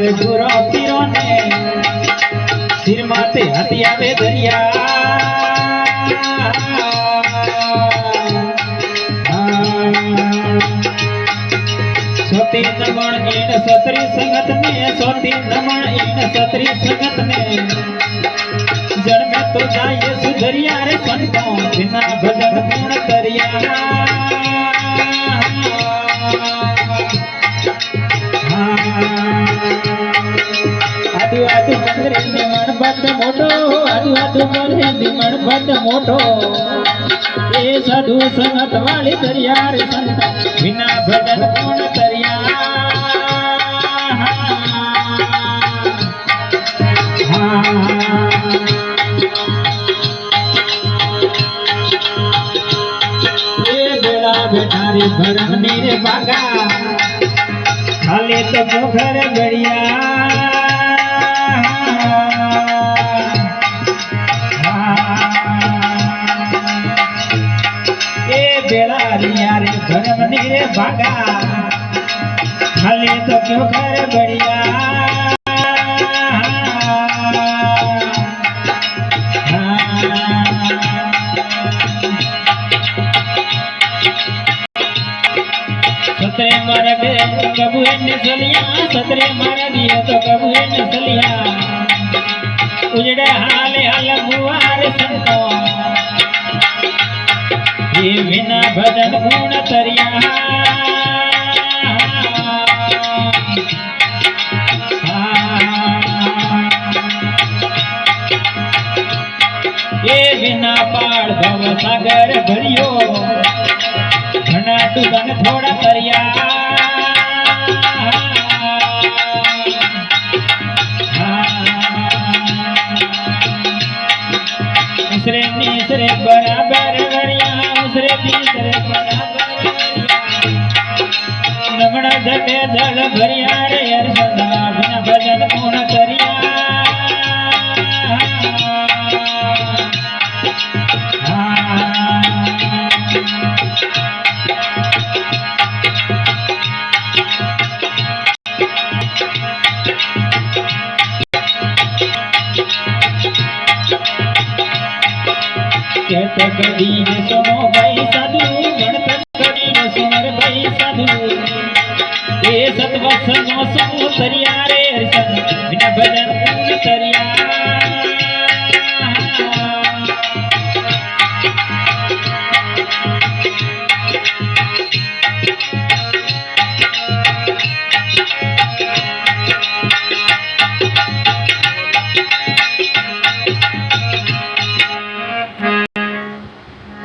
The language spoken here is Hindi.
मारे गुरु पीरो ने सिर माते हथिया वे दरिया सोती नमण इन सतरी संगत में सोती नमण इन सतरी संगत में जड़ में तो जाइए सुधरिया रे संतों बिना भजन पूर्ण करिया आदु आदु मंदिर निमण बद मोटो आदु आदु मंदिर निमण बद मोटो ए साधु संगत वाली दरिया रे संतों बिना भजन पूर्ण करिया बेटारी भरम नीरे बागा खाले तो पोखर गड़िया ए बेलारिया रे भरम नीरे बागा खाले तो पोखर गड़िया सतरे मारा के कबू ने सलिया सतरे मारा दिया तो कबू ने सलिया उजड़े हाले हाल गुआर संतो ये बिना भजन गुण तरिया ये बिना पाड़ भव सागर भरियो घना तू बन थोड़ा करिया उसरे तीसरे बराबर गरिया उसरे तीसरे बराबर नमण जटे जल भरिया रे हर सदा बिना भजन पूर्ण करिया कहते कबीर सुनो भाई साधु गणपत कबीर सुनर भाई साधु ये सतवत्संगो सुन